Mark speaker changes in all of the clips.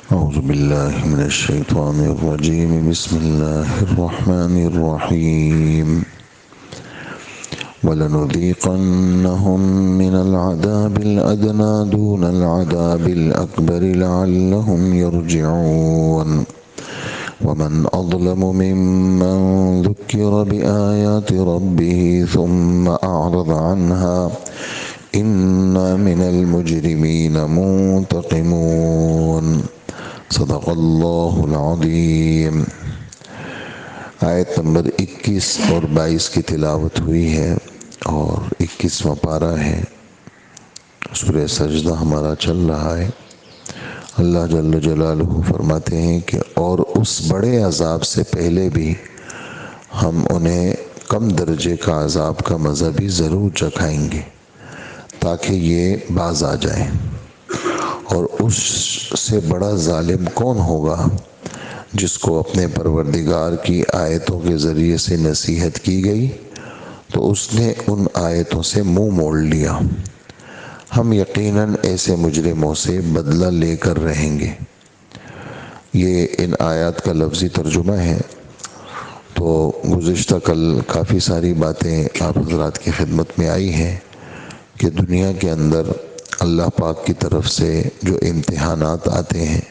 Speaker 1: أعوذ بالله من الشيطان الرجيم. بسم الله الرحمن الرحيم. ولنذيقنهم من العذاب الأدنى دون العذاب الأكبر لعلهم يرجعون. ومن أظلم ممن ذكر بآيات ربه ثم أعرض عنها إنا من المجرمين منتقمون. صدق اللہ العظیم. آیت نمبر 21 اور 22 کی تلاوت ہوئی ہے اور 21واں پارہ ہے. سورہ سجدہ ہمارا چل رہا ہے. اللہ جل جلالہ فرماتے ہیں کہ اور اس بڑے عذاب سے پہلے بھی ہم انہیں کم درجے کا عذاب کا مزہ بھی ضرور چکھائیں گے تاکہ یہ باز آ جائیں. اور اس سے بڑا ظالم کون ہوگا جس کو اپنے پروردگار کی آیتوں کے ذریعے سے نصیحت کی گئی تو اس نے ان آیتوں سے منہ موڑ لیا. ہم یقیناً ایسے مجرموں سے بدلہ لے کر رہیں گے. یہ ان آیات کا لفظی ترجمہ ہے. تو گزشتہ کل کافی ساری باتیں آپ حضرات کی خدمت میں آئی ہیں کہ دنیا کے اندر اللہ پاک کی طرف سے جو امتحانات آتے ہیں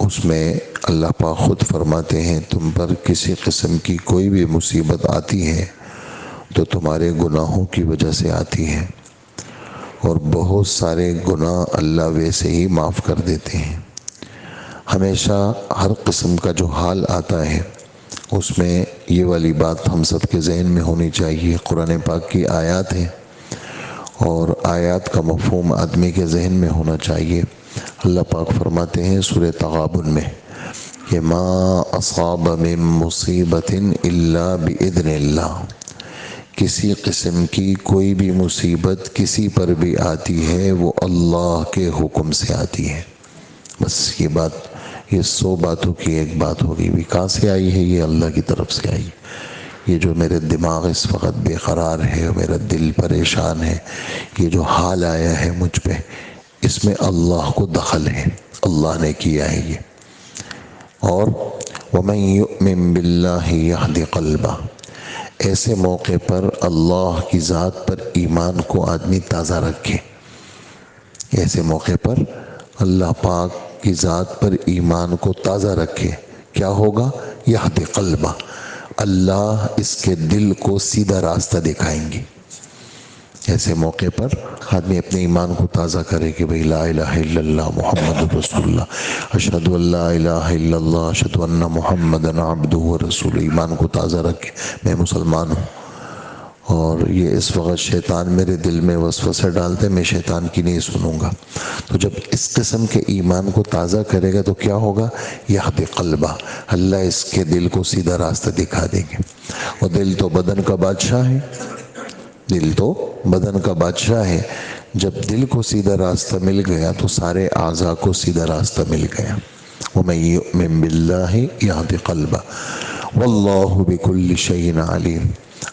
Speaker 1: اس میں اللہ پاک خود فرماتے ہیں تم پر کسی قسم کی کوئی بھی مصیبت آتی ہے تو تمہارے گناہوں کی وجہ سے آتی ہے اور بہت سارے گناہ اللہ ویسے ہی معاف کر دیتے ہیں. ہمیشہ ہر قسم کا جو حال آتا ہے اس میں یہ والی بات ہم سب کے ذہن میں ہونی چاہیے. قرآن پاک کی آیات ہیں اور آیات کا مفہوم آدمی کے ذہن میں ہونا چاہیے. اللہ پاک فرماتے ہیں سورہ تغابن میں کہ ما اصاب من مصیبت الا باذن اللہ. کسی قسم کی کوئی بھی مصیبت کسی پر بھی آتی ہے وہ اللہ کے حکم سے آتی ہے. بس یہ 100 باتوں کی ایک بات ہوگی. بھی کہاں سے آئی ہے؟ یہ اللہ کی طرف سے آئی. یہ جو میرے دماغ اس وقت بے قرار ہے، میرا دل پریشان ہے، یہ جو حال آیا ہے مجھ پہ، اس میں اللہ کو دخل ہے. اللہ نے کیا ہے یہ. اور وَمَن يُؤْمِن بِاللَّهِ يَهْدِ قَلْبَهُ. ایسے موقع پر اللہ کی ذات پر ایمان کو آدمی تازہ رکھے. ایسے موقع پر اللہ پاک کی ذات پر ایمان کو تازہ رکھے. کیا ہوگا؟ یہد قلبہ. اللہ اس کے دل کو سیدھا راستہ دکھائیں گے. ایسے موقع پر آدمی اپنے ایمان کو تازہ کرے کہ بھئی لا الہ الا اللہ محمد رسول اللہ، اشہد ان لا الہ الا اللہ اشہد ان محمد عبدہ ورسولہ. ایمان کو تازہ رکھے میں مسلمان ہوں. اور یہ اس وقت شیطان میرے دل میں وسوسہ ڈالتے، میں شیطان کی نہیں سنوں گا. تو جب اس قسم کے ایمان کو تازہ کرے گا تو کیا ہوگا؟ یہد قلبہ. اللہ اس کے دل کو سیدھا راستہ دکھا دیں گے. اور دل تو بدن کا بادشاہ ہے. دل تو بدن کا بادشاہ ہے. جب دل کو سیدھا راستہ مل گیا تو سارے اعضاء کو سیدھا راستہ مل گیا. وَمَن يُؤْمِن بِاللَّهِ يَهْدِ قَلْبَهُ وَاللَّهُ بِكُلِّ شَيْءٍ عَلِيمٌ.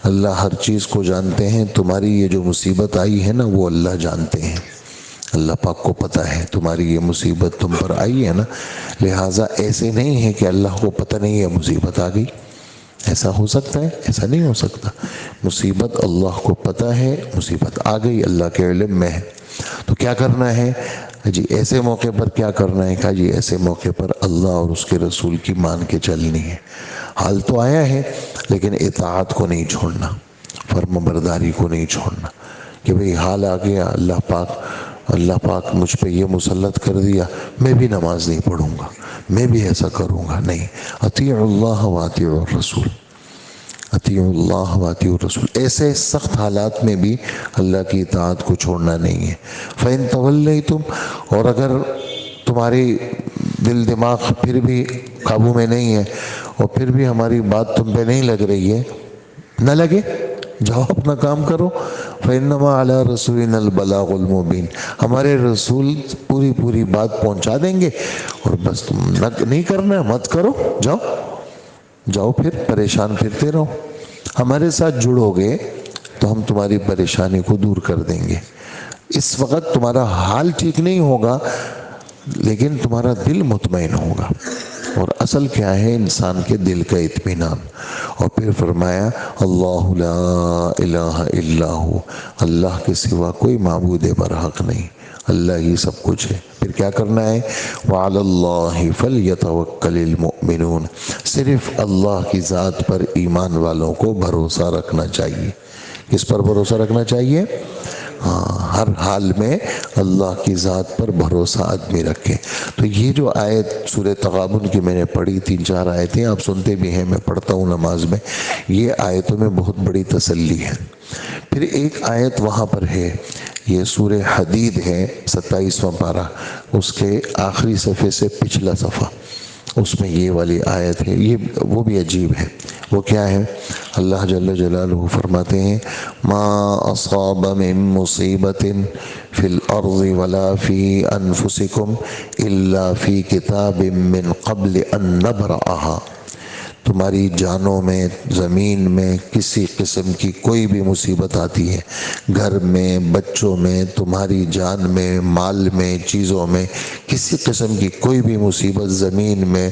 Speaker 1: اللہ ہر چیز کو جانتے ہیں. تمہاری یہ جو مصیبت آئی ہے نا وہ اللہ جانتے ہیں. اللہ پاک کو پتہ ہے تمہاری یہ مصیبت تم پر آئی ہے نا، لہٰذا ایسے نہیں ہے کہ اللہ کو پتہ نہیں ہے مصیبت آ گئی. ایسا ہو سکتا ہے؟ ایسا نہیں ہو سکتا. مصیبت اللہ کو پتہ ہے، مصیبت آ گئی اللہ کے علم میں ہے. تو کیا کرنا ہے جی؟ ایسے موقع پر کیا کرنا ہے؟ کہا جی ایسے موقع پر اللہ اور اس کے رسول کی مان کے چلنی ہے. حال تو آیا ہے لیکن اطاعت کو نہیں چھوڑنا، فرما برداری کو نہیں چھوڑنا. کہ بھئی حال آ گیا، اللہ پاک مجھ پہ یہ مسلط کر دیا، میں بھی نماز نہیں پڑھوں گا، میں بھی ایسا کروں گا. نہیں. اطیعوا اللہ واطیعوا الرسول. اطیعوا اللہ واطیعوا الرسول. ایسے سخت حالات میں بھی اللہ کی اطاعت کو چھوڑنا نہیں ہے. فَإِن تَوَلَّيْتُمْ. اور اگر تمہاری دل دماغ پھر بھی قابو میں نہیں ہے اور پھر بھی ہماری بات تم پہ نہیں لگ رہی ہے، نہ لگے، جاؤ اپنا کام کرو. فَإِنَّمَا عَلَىٰ رَسُولِنَا الْبَلَاغُ الْمُبِينُ. ہمارے رسول پوری بات پہنچا دیں گے اور بس تم نہیں کرنا ہے مت کرو. جاؤ پھر پریشان پھرتے رہو. ہمارے ساتھ جڑو گے تو ہم تمہاری پریشانی کو دور کر دیں گے. اس وقت تمہارا حال ٹھیک نہیں ہوگا، لیکن تمہارا دل مطمئن ہوگا. اور اصل کیا ہے؟ انسان کے دل کا اطمینان. اور پھر فرمایا اللہ لا الہ الا ہو، اللہ کے سوا کوئی معبود برحق نہیں، اللہ ہی سب کچھ ہے. پھر کیا کرنا ہے؟ وعلی اللہ فلیتوکل المؤمنون، صرف اللہ کی ذات پر ایمان والوں کو بھروسہ رکھنا چاہیے. کس پر بھروسہ رکھنا چاہیے؟ ہاں، ہر حال میں اللہ کی ذات پر بھروسہ آدمی رکھے. تو یہ جو آیت سورہ تغابن کی میں نے پڑھی، 3-4 آیتیں آپ سنتے بھی ہیں، میں پڑھتا ہوں نماز میں، یہ آیتوں میں بہت بڑی تسلی ہے. پھر ایک آیت وہاں پر ہے، یہ سورہ حدید ہے، 27واں پارہ، اس کے آخری صفحے سے پچھلا صفحہ، اس میں یہ والی آیت ہے. یہ وہ بھی عجیب ہے. وہ کیا ہے؟ اللہ جل جلالہ فرماتے ہیں ما اصاب من مصیبت فی الارض ولا فی انفسکم الا فی کتاب من قبل ان نبرأها. تمہاری جانوں میں، زمین میں کسی قسم کی کوئی بھی مصیبت آتی ہے، گھر میں، بچوں میں، تمہاری جان میں، مال میں، چیزوں میں، کسی قسم کی کوئی بھی مصیبت زمین میں،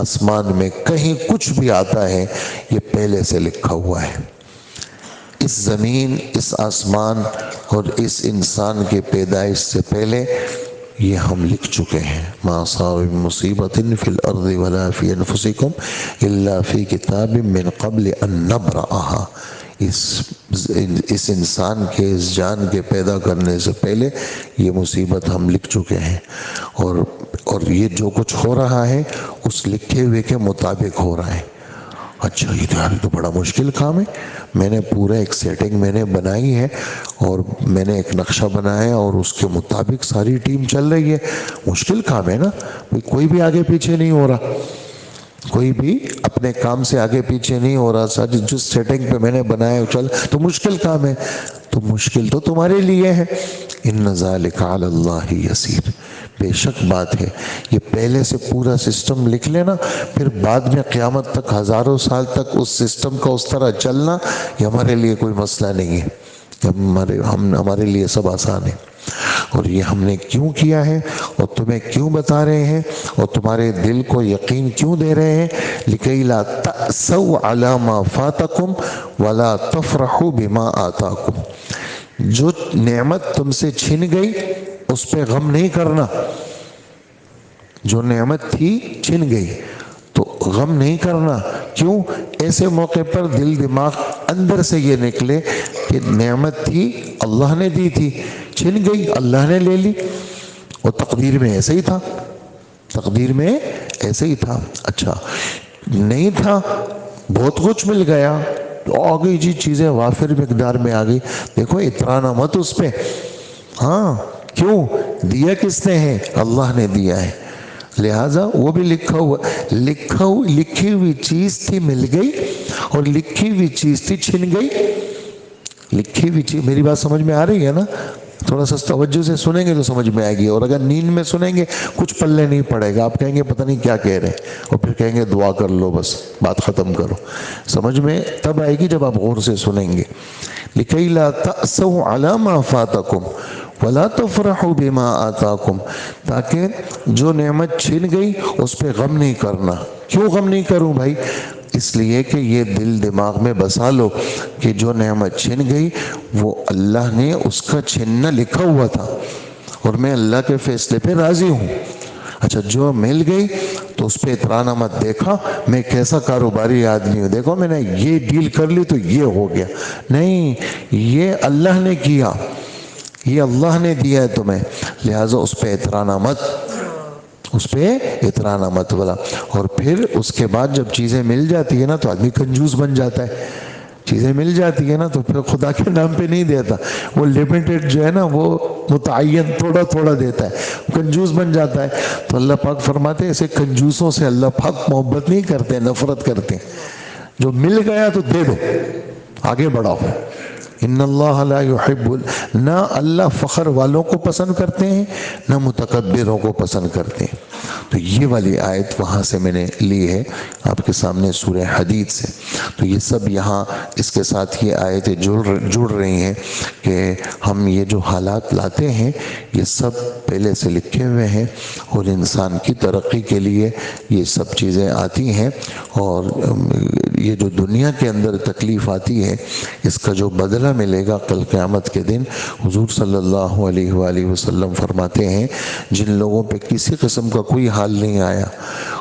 Speaker 1: آسمان میں، کہیں کچھ بھی آتا ہے، یہ پہلے سے لکھا ہوا ہے. اس زمین، اس آسمان اور اس انسان کے پیدائش سے پہلے یہ ہم لکھ چکے ہیں. ما اصاب من مصیبت فی الارض ولا فی انفسکم الا فی کتاب من قبل ان نبرأها. اس انسان کے، اس جان کے پیدا کرنے سے پہلے یہ مصیبت ہم لکھ چکے ہیں. اور یہ جو کچھ ہو رہا ہے اس لکھے ہوئے کے مطابق ہو رہا ہے. اچھا، یہ تو بڑا مشکل کام ہے. میں نے پورا ایک سیٹنگ میں نے بنائی ہے اور میں نے ایک نقشہ بنایا اور اس کے مطابق ساری ٹیم چل رہی ہے. مشکل کام ہے نا. کوئی بھی آگے پیچھے نہیں ہو رہا، کوئی بھی اپنے کام سے آگے پیچھے نہیں ہو رہا. جس سیٹنگ پہ میں نے بنایا چل تو مشکل کام ہے. تو مشکل تو تمہارے لیے ہے. ان ذالک علی اللہ یسیر. بے شک بات ہے، یہ پہلے سے پورا سسٹم لکھ لینا، پھر بعد میں قیامت تک، ہزاروں سال تک اس سسٹم کا اس طرح چلنا، یہ ہمارے لیے کوئی مسئلہ نہیں ہے. ہمارے لیے سب آسان ہے. اور یہ ہم نے کیوں کیا ہے اور تمہیں کیوں بتا رہے ہیں اور تمہارے دل کو یقین کیوں دے رہے ہیں؟ لِكَيْ لَا تَأْسَوْا عَلَى مَا فَاتَكُمْ وَلَا تَفْرَحُوا بِمَا آتَاكُمْ. جو نعمت تم سے چھن گئی اس پہ غم نہیں کرنا. جو نعمت تھی چھن گئی تو غم نہیں کرنا. کیوں؟ ایسے موقع پر دل دماغ اندر سے یہ نکلے کہ نعمت تھی، اللہ نے دی تھی، چھن گئی، اللہ نے لے لی. اور تقدیر میں ایسے ہی تھا، تقدیر میں ایسے ہی تھا. اچھا نہیں تھا، بہت کچھ مل گیا تو آ گئی جی چیزیں وافر مقدار میں آ گئی. دیکھو اترانا مت اس پہ. ہاں، کیوں؟ دیا کس نے ہے؟ اللہ نے دیا ہے. لہٰذا وہ بھی لکھی ہوئی چیز تھی، مل گئی، اور لکھی ہوئی چیز تھی، چھن گئی. لکھی ہوئی چیز، میری بات سمجھ میں آ رہی ہے نا؟ تھوڑا سا توجہ سے سنیں گے تو سمجھ میں آئے گی. اور اگر نیند میں سنیں گے کچھ پلے نہیں پڑے گا. آپ کہیں گے پتہ نہیں کیا کہہ رہے ہیں، اور پھر کہیں گے دعا کر لو، بس بات ختم کرو. سمجھ میں تب آئے گی جب آپ غور سے سنیں گے. لِكَيْ لَا تَأْسَوْا عَلَى مَا فَاتَكُمْ وَلَا تَفْرَحُوا بِمَا آتَاكُمْ. تاکہ جو نعمت چھن گئی اس پہ غم نہیں کرنا. کیوں غم نہیں کروں بھائی؟ اس لیے کہ یہ دل دماغ میں بسا لو کہ جو نعمت چھن گئی وہ اللہ نے اس کا چھننا لکھا ہوا تھا اور میں اللہ کے فیصلے پہ راضی ہوں. اچھا جو مل گئی تو اس پہ اترانا مت. دیکھا میں کیسا کاروباری آدمی ہوں، دیکھو میں نے یہ ڈیل کر لی تو یہ ہو گیا. نہیں، یہ اللہ نے کیا، یہ اللہ نے دیا ہے تمہیں، لہٰذا اس پہ اترانا مت، اس پہ اترانا مت بولا. اور پھر اس کے بعد جب چیزیں مل جاتی ہے نا تو آدمی کنجوس بن جاتا ہے. چیزیں مل جاتی ہے نا تو پھر خدا کے نام پہ نہیں دیتا، وہ لمیٹڈ جو ہے نا، وہ متعین تھوڑا تھوڑا دیتا ہے، کنجوس بن جاتا ہے. تو اللہ پاک فرماتے ہیں ایسے کنجوسوں سے اللہ پاک محبت نہیں کرتے، نفرت کرتے. جو مل گیا تو دے دو، آگے بڑھاؤ. ان اللہ لا يحب، نہ اللہ فخر والوں کو پسند کرتے ہیں نہ متکبروں کو پسند کرتے ہیں. تو یہ والی آیت وہاں سے میں نے لی ہے آپ کے سامنے سورہ حدید سے۔ تو یہ سب یہاں اس کے ساتھ یہ آیتیں جڑ رہی ہیں کہ ہم یہ جو حالات لاتے ہیں یہ سب پہلے سے لکھے ہوئے ہیں، اور انسان کی ترقی کے لیے یہ سب چیزیں آتی ہیں، اور یہ جو دنیا کے اندر تکلیف آتی ہے اس کا جو بدلہ ملے گا کل قیامت کے دن، حضور صلی اللہ علیہ وآلہ وسلم فرماتے ہیں جن لوگوں پہ کسی قسم کا کوئی حال نہیں آیا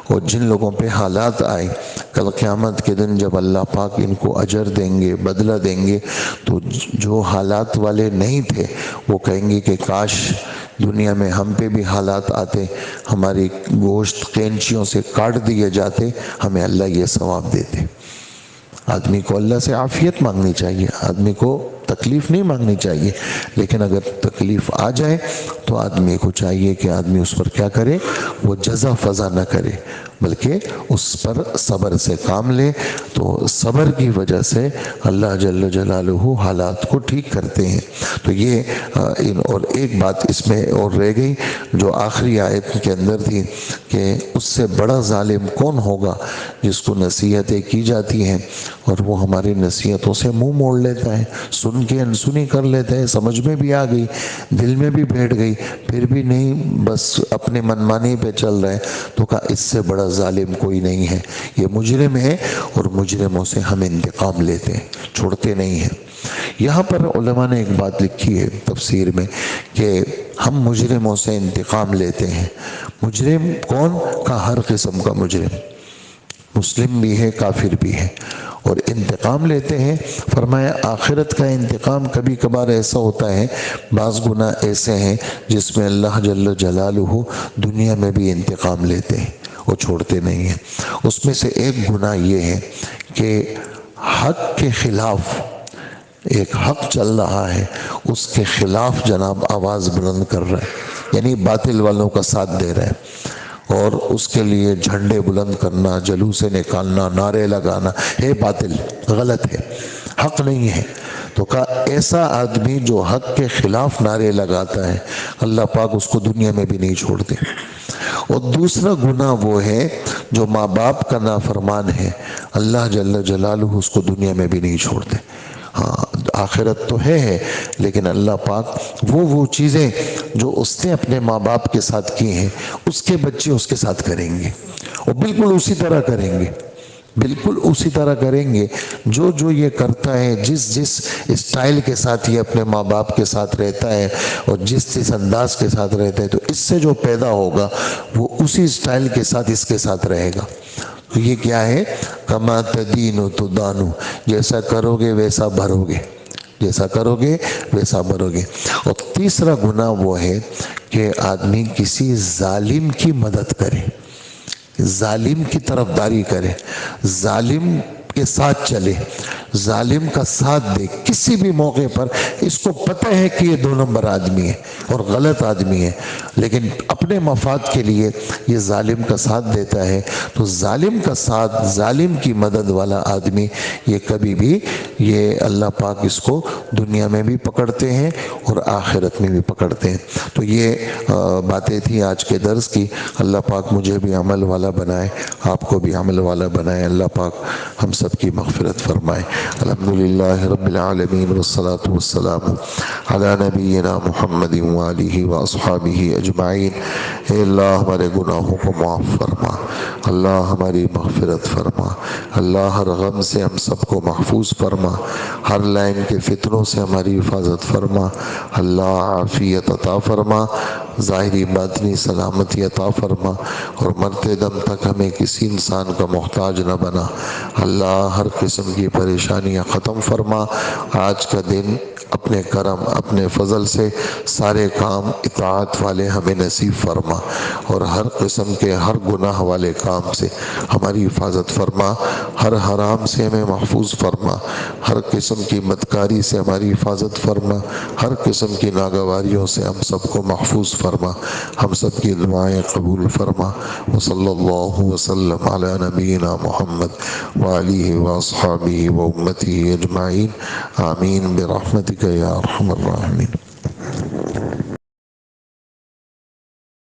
Speaker 1: اور جن لوگوں پہ حالات آئے، کل قیامت کے دن جب اللہ پاک ان کو اجر دیں گے، بدلہ دیں گے، تو جو حالات والے نہیں تھے وہ کہیں گے کہ کاش دنیا میں ہم پہ بھی حالات آتے، ہماری گوشت قینچیوں سے کاٹ دیے جاتے، ہمیں اللہ یہ ثواب دیتے۔ آدمی کو اللہ سے عافیت مانگنی چاہیے، آدمی کو تکلیف نہیں مانگنی چاہیے، لیکن اگر تکلیف آ جائے تو آدمی کو چاہیے کہ آدمی اس پر کیا کرے، وہ جزا فضا نہ کرے بلکہ اس پر صبر سے کام لے۔ تو صبر کی وجہ سے اللہ جل جلالہ حالات کو ٹھیک کرتے ہیں۔ تو یہ اور ایک بات اس میں اور رہ گئی جو آخری آیت کے اندر تھی کہ اس سے بڑا ظالم کون ہوگا جس کو نصیحتیں کی جاتی ہیں اور وہ ہماری نصیحتوں سے منہ موڑ لیتا ہے، سن کے انسنی کر لیتا ہے، سمجھ میں بھی آ گئی، دل میں بھی بیٹھ گئی، پھر بھی نہیں، بس اپنے منمانی پہ چل رہے ہیں۔ تو کہا اس سے بڑا ظالم کوئی نہیں ہے، یہ مجرم ہے اور مجرموں سے ہم انتقام لیتے ہیں، چھوڑتے نہیں ہیں۔ یہاں پر علماء نے ایک بات لکھی ہے تفسیر میں کہ ہم مجرموں سے انتقام لیتے ہیں۔ مجرم کون؟ کا ہر قسم کا مجرم، مسلم بھی ہے کافر بھی ہے، اور انتقام لیتے ہیں۔ فرمایا آخرت کا انتقام کبھی کبھار ایسا ہوتا ہے، بعض گناہ ایسے ہیں جس میں اللہ جل جلالہ دنیا میں بھی انتقام لیتے ہیں، وہ چھوڑتے نہیں ہیں۔ اس میں سے ایک گناہ یہ ہے کہ حق کے خلاف، ایک حق چل رہا ہے اس کے خلاف جناب آواز بلند کر رہا ہے، یعنی باطل والوں کا ساتھ دے رہا ہے اور اس کے لیے جھنڈے بلند کرنا، جلوسیں نکالنا، نعرے لگانا، ہے باطل، غلط ہے، حق نہیں ہے۔ تو کہا ایسا آدمی جو حق کے خلاف نعرے لگاتا ہے اللہ پاک اس کو دنیا میں بھی نہیں چھوڑتے۔ اور دوسرا گناہ وہ ہے جو ماں باپ کا نافرمان ہے، اللہ جل جلالہ اس کو دنیا میں بھی نہیں چھوڑتے۔ ہاں آخرت تو ہے لیکن اللہ پاک وہ چیزیں جو اس نے اپنے ماں باپ کے ساتھ کی ہیں اس کے بچے اس کے ساتھ کریں گے، اور بالکل اسی طرح کریں گے، بالکل اسی طرح کریں گے جو یہ کرتا ہے، جس اسٹائل کے ساتھ یہ اپنے ماں باپ کے ساتھ رہتا ہے اور جس انداز کے ساتھ رہتا ہے، تو اس سے جو پیدا ہوگا وہ اسی اسٹائل کے ساتھ اس کے ساتھ رہے گا۔ تو یہ کیا ہے؟ کما تدین تدان، جیسا کرو گے ویسا بھرو گے، جیسا کرو گے ویسا بھرو گے۔ اور تیسرا گناہ وہ ہے کہ آدمی کسی ظالم کی مدد کرے، ظالم کی طرفداری کرے، ظالم کے ساتھ چلے، ظالم کا ساتھ دے کسی بھی موقع پر۔ اس کو پتہ ہے کہ یہ 2 نمبر آدمی ہے اور غلط آدمی ہے، لیکن اپنے مفاد کے لیے یہ ظالم کا ساتھ دیتا ہے۔ تو ظالم کا ساتھ، ظالم کی مدد والا آدمی، یہ کبھی بھی، یہ اللہ پاک اس کو دنیا میں بھی پکڑتے ہیں اور آخرت میں بھی پکڑتے ہیں۔ تو یہ باتیں تھیں آج کے درس کی۔ اللہ پاک مجھے بھی عمل والا بنائے، آپ کو بھی عمل والا بنائے، اللہ پاک ہم سب کی مغفرت فرمائے۔ الحمدللہ رب العالمین والصلاة والسلام علی نبینا محمد وآلہ واصحابہ اجمعین۔ اے اللہ ہمارے گناہوں کو معاف فرما، اللہ ہماری مغفرت فرما، اللہ ہر غم سے ہم سب کو محفوظ فرما، ہر لائن کے فتنوں سے ہماری حفاظت فرما، اللہ عافیت عطا فرما، ظاہری باطنی سلامتی عطا فرما، اور مرتے دم تک ہمیں کسی انسان کا محتاج نہ بنا، اللہ ہر قسم کی پریشانیاں ختم فرما۔ آج کا دن اپنے کرم، اپنے فضل سے سارے کام اطاعت والے ہمیں نصیب فرما، اور ہر قسم کے ہر گناہ والے کام سے ہماری حفاظت فرما، ہر حرام سے ہمیں محفوظ فرما، ہر قسم کی بدکاری سے ہماری حفاظت فرما، ہر قسم کی ناگواریوں سے ہم سب کو محفوظ فرما، ہم سب کی دعائیں قبول فرما۔ وصلی اللہ وسلم علی نبینا محمد وآلہ واصحابہ وامتہ اجمعین، آمین برحمتک یا ارحم الراحمین۔